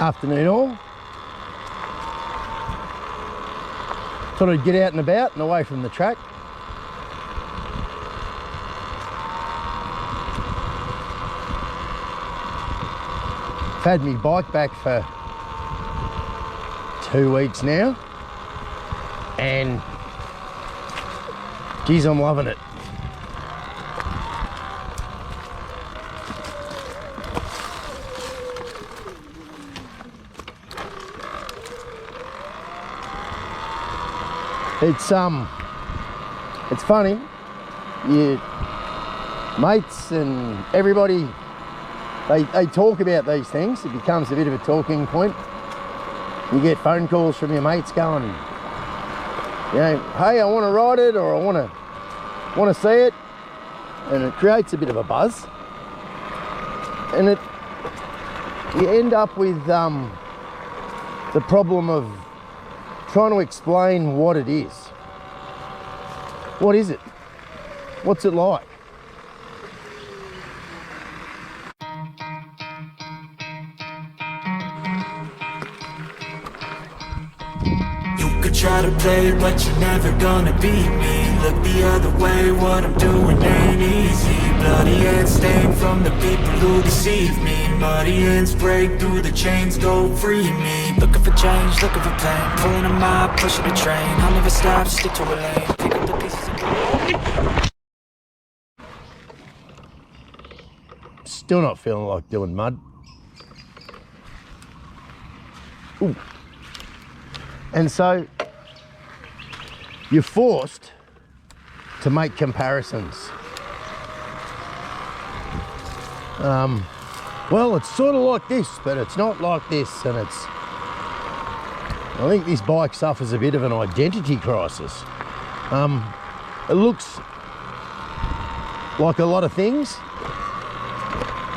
Afternoon all. Thought I'd get out and about and away from the track. I've had my bike back for 2 weeks now, and geez, I'm loving it. It's funny, your mates and everybody, they talk about these things. It becomes a bit of a talking point. You get phone calls from your mates going, you know, hey, I want to ride it, or I want to see it, and it creates a bit of a buzz, and you end up with the problem of trying to explain what it is. What is it? What's it like? You could try to play, but you're never gonna beat me. Look the other way, what I'm doing ain't easy. Bloody hands stained from the people who deceive me. Muddy hands break through the chains, go free me. Looking for change, looking for pain. Pulling a mob, pushing a train. I'll never stop, stick to a lane. Pick up the pieces and... Still not feeling like doing mud. Ooh. And so you're forced to make comparisons. Well, it's sort of like this, but it's not like this, and I think this bike suffers a bit of an identity crisis. It looks like a lot of things,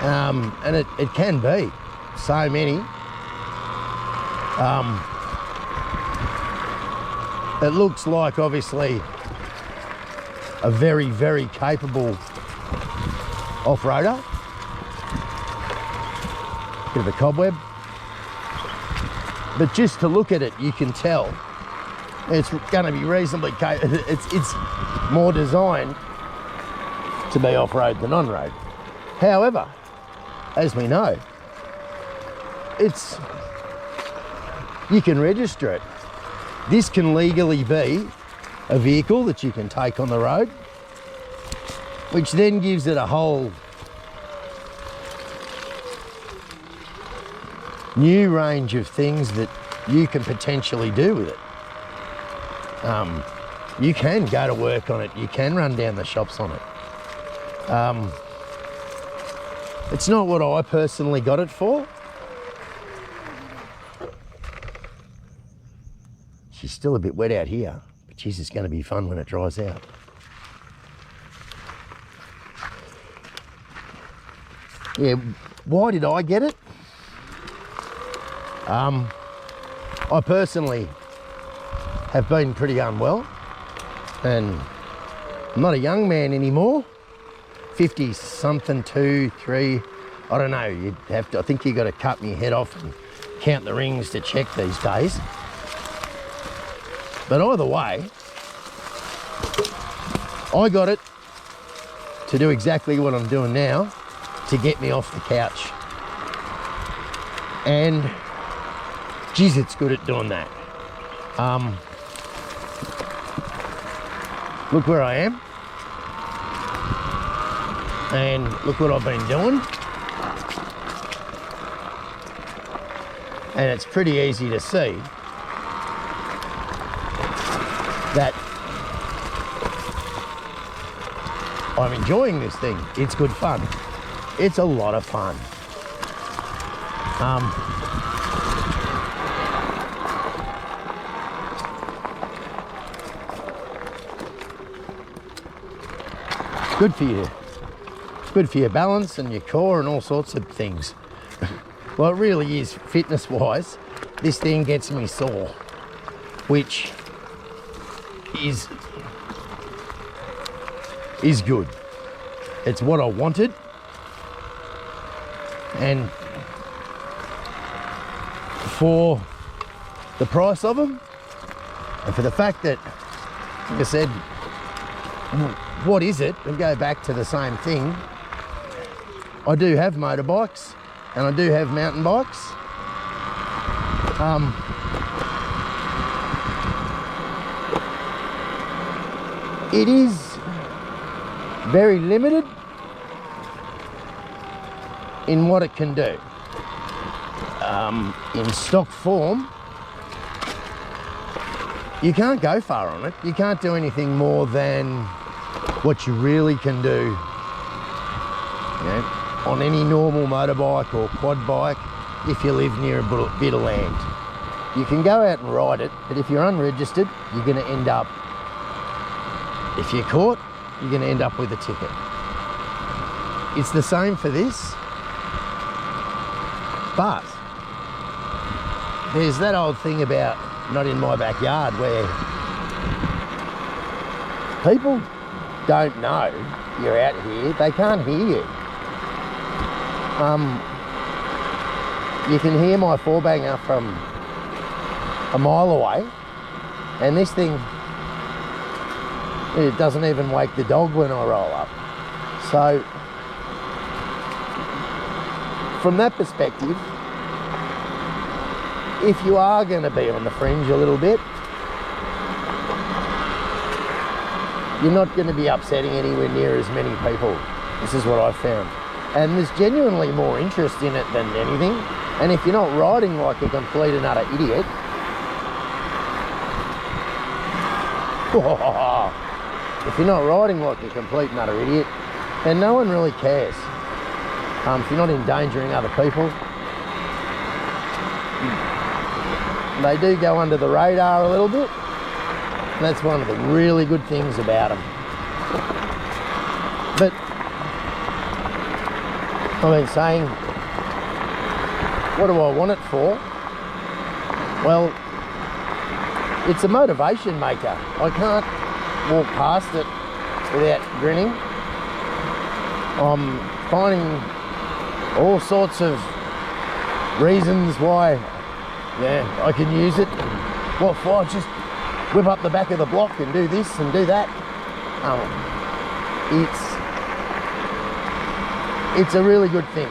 and it can be so many. It looks like, obviously, a very, very capable off-roader. Bit of a cobweb. But just to look at it, you can tell it's going to be reasonably capable. It's more designed to be off-road than on-road. However, as we know, you can register it. This can legally be a vehicle that you can take on the road, which then gives it a whole new range of things that you can potentially do with it. You can go to work on it, you can run down the shops on it. It's not what I personally got it for. She's still a bit wet out here, but geez, it's going to be fun when it dries out. Yeah, why did I get it? I personally have been pretty unwell, and I'm not a young man anymore. 50 something, 2, 3, I don't know. You'd have to, I think you got to cut my head off and count the rings to check these days. But either way, I got it to do exactly what I'm doing now, to get me off the couch. And geez, it's good at doing that. Look where I am. And look what I've been doing. And it's pretty easy to see that I'm enjoying this thing. It's good fun. It's a lot of fun. Good for you. Good for your balance and your core and all sorts of things. Well, it really is, fitness-wise. This thing gets me sore, which is good. It's what I wanted, and for the price of them, and for the fact that, like I said, what is it? And go back to the same thing. I do have motorbikes and I do have mountain bikes. It is very limited in what it can do. In stock form, you can't go far on it. You can't do anything more than what you really can do, you know, on any normal motorbike or quad bike if you live near a bit of land. You can go out and ride it, but if you're unregistered, you're going to end up, if you're caught, you're going to end up with a ticket. It's the same for this, but there's that old thing about not in my backyard where people don't know you're out here. They can't hear you. You can hear my four-banger from a mile away, and this thing, it doesn't even wake the dog when I roll up. So from that perspective, if you are going to be on the fringe a little bit, you're not going to be upsetting anywhere near as many people. This is what I've found. And there's genuinely more interest in it than anything. And if you're not riding like a complete and utter idiot, if you're not riding like a complete and utter idiot, then no one really cares. If you're not endangering other people, they do go under the radar a little bit. And that's one of the really good things about them. But I've been saying, what do I want it for? Well, it's a motivation maker. I can't walk past it without grinning. I'm finding all sorts of reasons why, yeah, I can use it. What for? Just whip up the back of the block and do this and do that. It's a really good thing.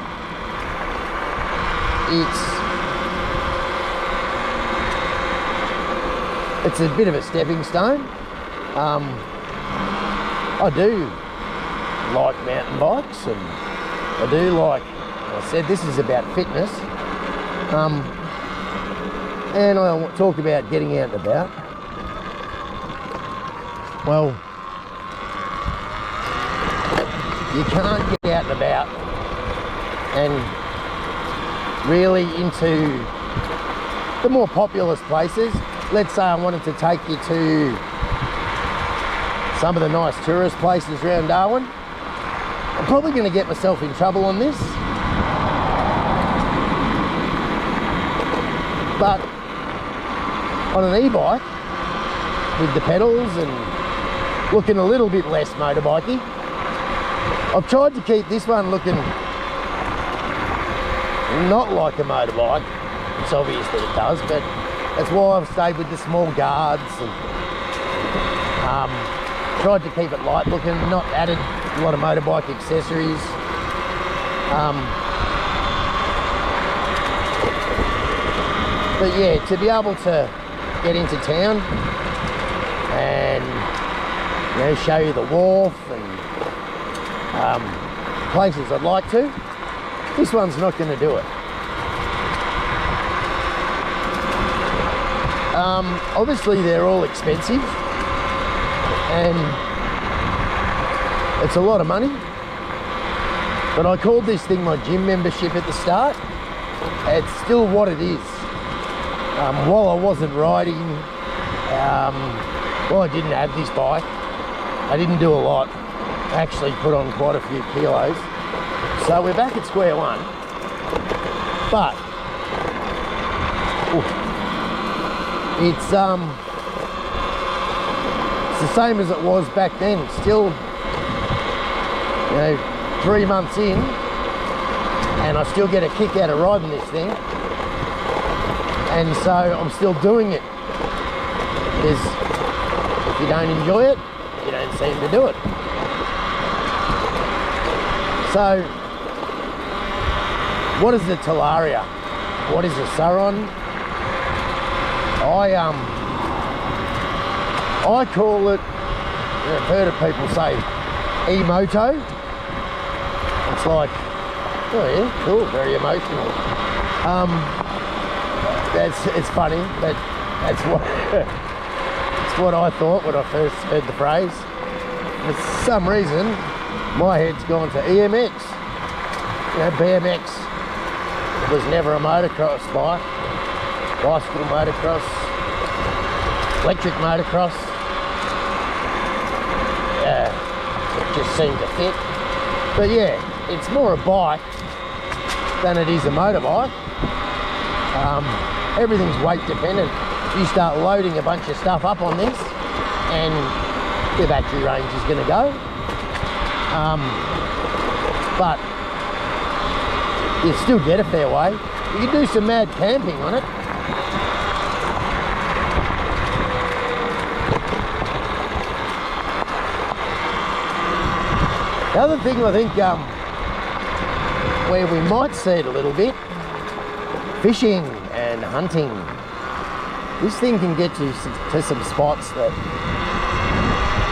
It's a bit of a stepping stone. I do like mountain bikes, and I do like, I said, this is about fitness. And I talk about getting out and about. Well, you can't get out and about and really into the more populous places. Let's say I wanted to take you to some of the nice tourist places around Darwin. I'm probably going to get myself in trouble on this. But on an e-bike, with the pedals and looking a little bit less motorbikey, I've tried to keep this one looking not like a motorbike. It's obvious that it does, but that's why I've stayed with the small guards and tried to keep it light looking, not added a lot of motorbike accessories. But yeah, to be able to get into town and, you know, show you the wharf and places I'd like to, this one's not going to do it. Obviously they're all expensive and it's a lot of money, but I called this thing my gym membership at the start. It's still what it is. While I wasn't riding, while I didn't have this bike, I didn't do a lot. I actually put on quite a few kilos. So we're back at square one. But it's the same as it was back then. It's still, you know, 3 months in, and I still get a kick out of riding this thing. And so I'm still doing it, because if you don't enjoy it, you don't seem to do it. So, what is the Talaria? What is the Surron? I call it, I've heard of people say E-moto. It's like, oh yeah, cool, very emotional. It's funny, but that's what it's what I thought when I first heard the phrase. For some reason, my head's gone to EMX. You know, BMX was never a motocross bike. Bicycle motocross, electric motocross. It just seemed to fit. But yeah, it's more a bike than it is a motorbike. Everything's weight dependent. You start loading a bunch of stuff up on this and your battery range is going to go. But you still get a fair way. You can do some mad camping on it. The other thing I think where we might see it a little bit, fishing and hunting. This thing can get you to some spots that,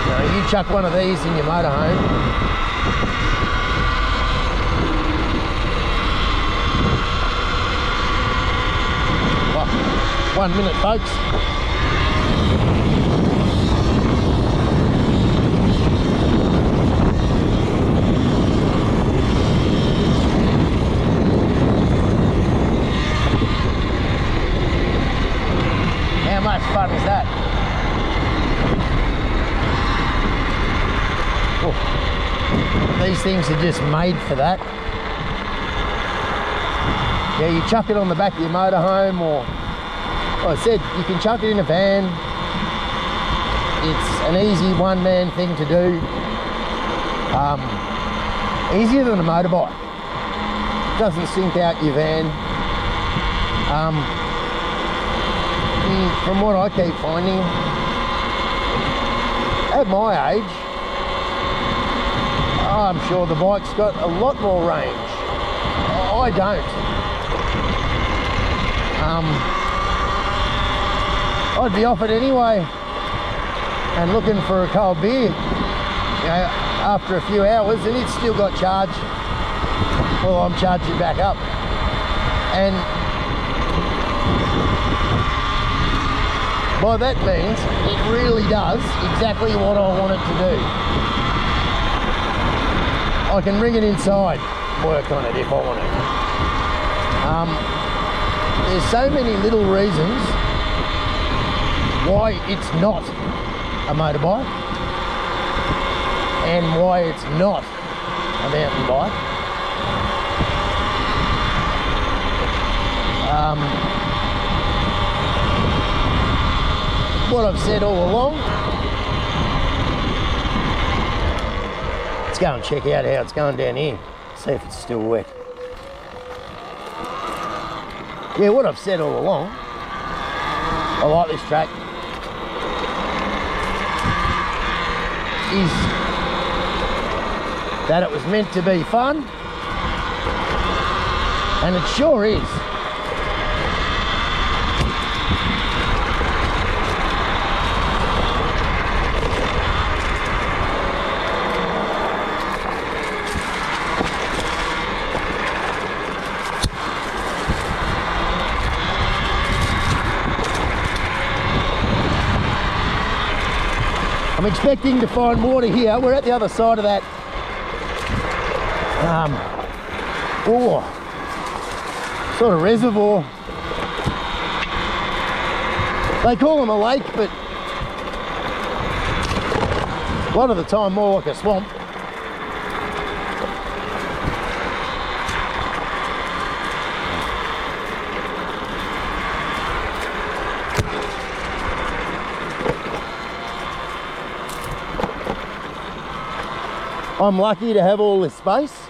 you know, you chuck one of these in your motorhome. Well, 1 minute, folks. How much fun is that? Oh, these things are just made for that. Yeah, you chuck it on the back of your motorhome, or, like I said, you can chuck it in a van. It's an easy one-man thing to do. Easier than a motorbike. Doesn't sink out your van. From what I keep finding, at my age, I'm sure the bike's got a lot more range. I don't. I'd be off it anyway and looking for a cold beer, you know, after a few hours, and it's still got charge. Well, I'm charging back up. And by that means, it really does exactly what I want it to do. I can bring it inside, work on it if I want to. There's so many little reasons why it's not a motorbike and why it's not a mountain bike. What I've said all along. Let's go and check out how it's going down here. See if it's still wet. Yeah, what I've said all along, I like this track, is that it was meant to be fun, and it sure is. I'm expecting to find water here. We're at the other side of that sort of reservoir. They call them a lake, but a lot of the time more like a swamp. I'm lucky to have all this space,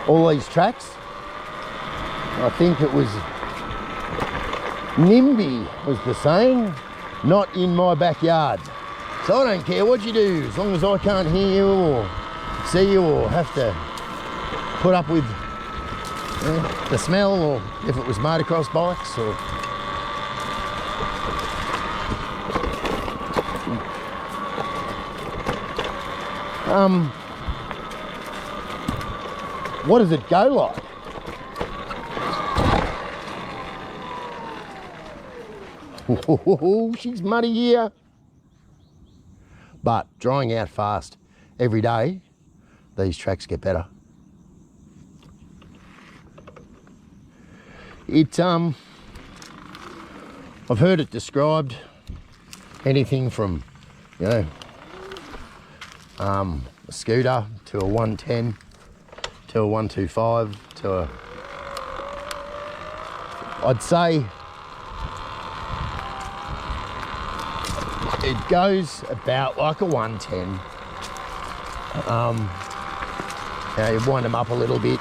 all these tracks. I think it was NIMBY was the saying, not in my backyard. So I don't care what you do, as long as I can't hear you or see you or have to put up with the smell, or if it was motocross bikes or... what does it go like? Oh, she's muddy here. But drying out fast every day, these tracks get better. I've heard it described anything from, you know, a scooter to a 110 to a 125 to a, I'd say it goes about like a 110. You know, you wind them up a little bit,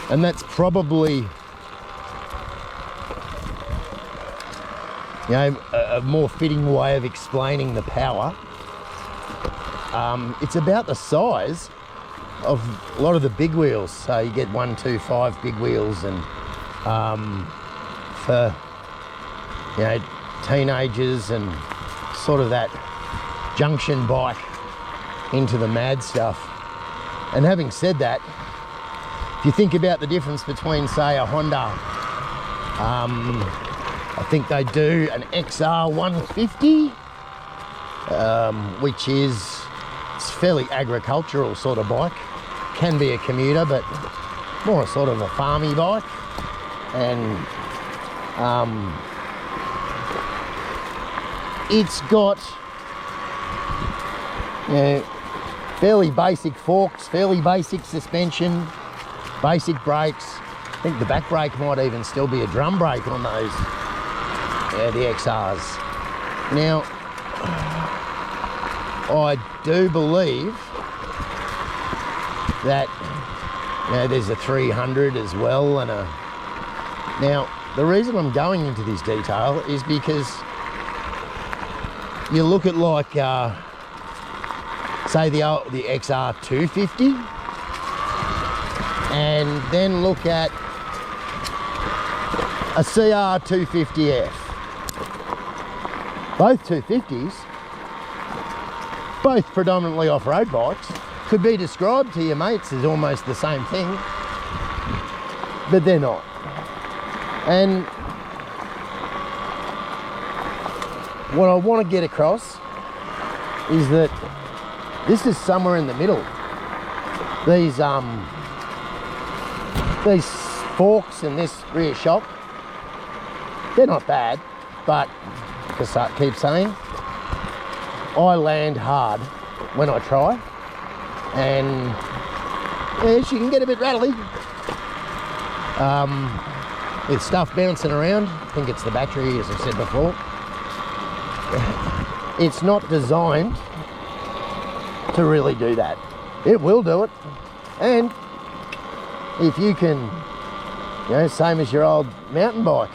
and that's probably, you know, a more fitting way of explaining the power. It's about the size of a lot of the big wheels. So you get 125 big wheels, and for, you know, teenagers and sort of that junction bike into the mad stuff. And having said that, if you think about the difference between, say, a Honda, I think they do an XR 150, which is, it's fairly agricultural sort of bike. Can be a commuter, but more a sort of a farmy bike. And it's got, you know, fairly basic forks, fairly basic suspension, basic brakes. I think the back brake might even still be a drum brake on those, the XRs. Now, I do believe that, you know, there's a 300 as well, and a... Now, the reason I'm going into this detail is because you look at, like, say the XR 250, and then look at a CR 250F. Both 250s, both predominantly off-road bikes, could be described to your mates as almost the same thing, but they're not. And what I want to get across is that this is somewhere in the middle. These forks and this rear shock, they're not bad, but as I keep saying, I land hard when I try, and yeah, she can get a bit rattly with stuff bouncing around. I think it's the battery, as I said before. It's not designed to really do that. It will do it, and if you can, you know, same as your old mountain bike,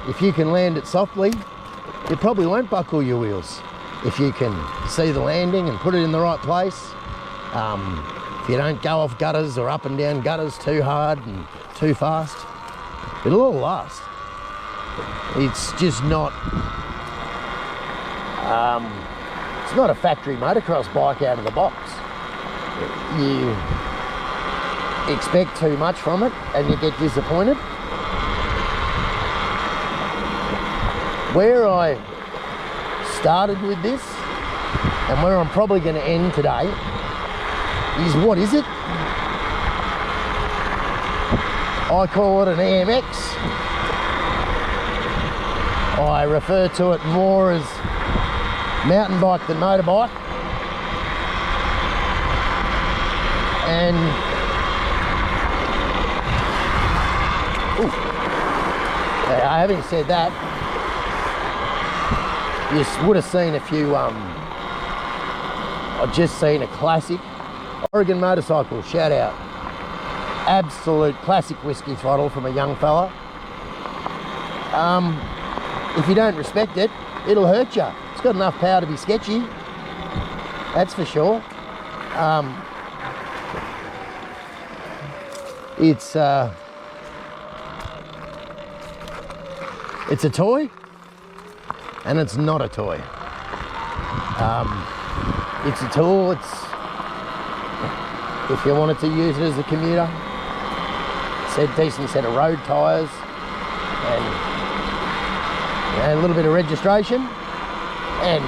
if you can land it softly, you probably won't buckle your wheels. If you can see the landing and put it in the right place, if you don't go off gutters or up and down gutters too hard and too fast, it'll all last. It's just not, it's not a factory motocross bike out of the box. You expect too much from it and you get disappointed. Where I started with this and where I'm probably going to end today is, what is it? I call it an EMX. I refer to it more as mountain bike than motorbike. And having said that, you would have seen a few, I've just seen a classic Oregon motorcycle, shout out. absolute classic whiskey throttle from a young fella. If you don't respect it, it'll hurt you. It's got enough power to be sketchy, that's for sure. It's a toy, and it's not a toy. It's a tool. It's, if you wanted to use it as a commuter, decent set of road tyres, and a little bit of registration, and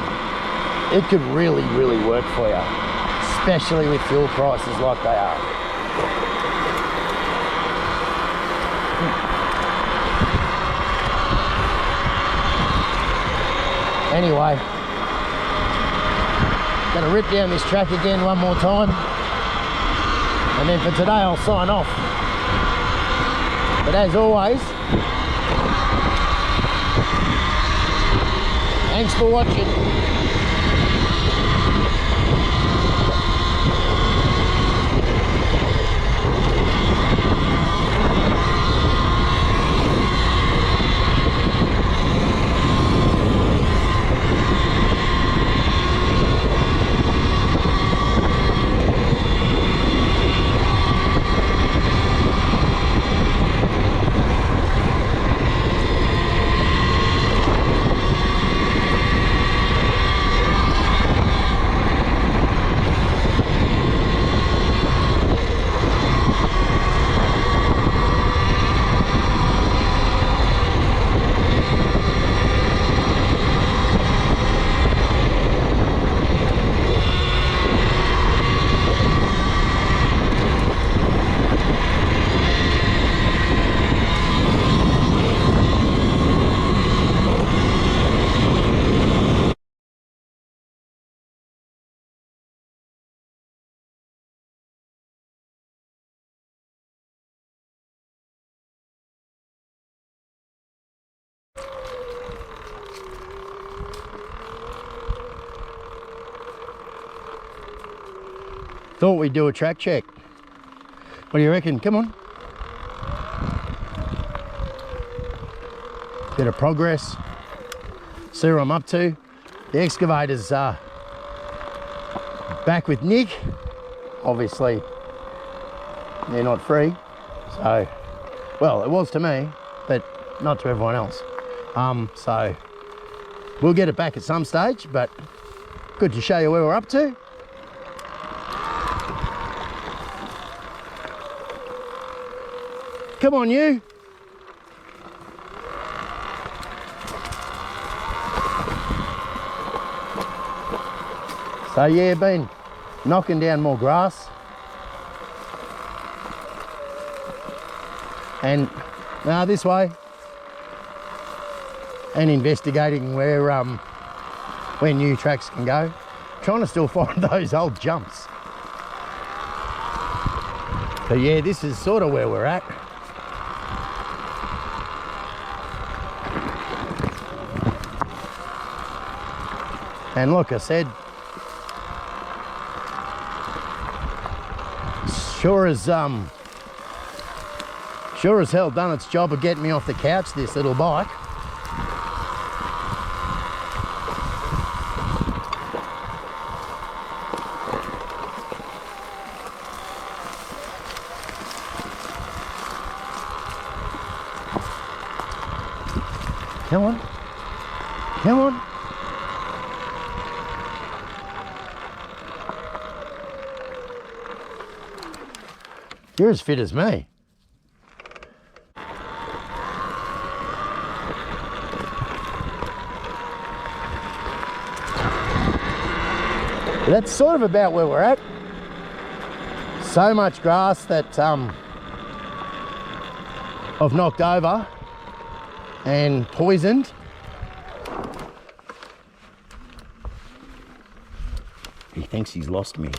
it could really, really work for you, especially with fuel prices like they are. Anyway, gonna rip down this track again one more time, and then for today I'll sign off. But as always, thanks for watching. Thought we'd do a track check. What do you reckon? Come on. Bit of progress. See where I'm up to. The excavator's back with Nick. Obviously, they're not free. So, well, it was to me, but not to everyone else. So, we'll get it back at some stage, but good to show you where we're up to. Come on, you. So yeah, been knocking down more grass. And now this way. And investigating where new tracks can go. Trying to still find those old jumps. So yeah, this is sort of where we're at. And like I said, sure as hell done its job of getting me off the couch, this little bike. Come on, come on. You're as fit as me. That's sort of about where we're at. So much grass that I've knocked over and poisoned. He thinks he's lost me.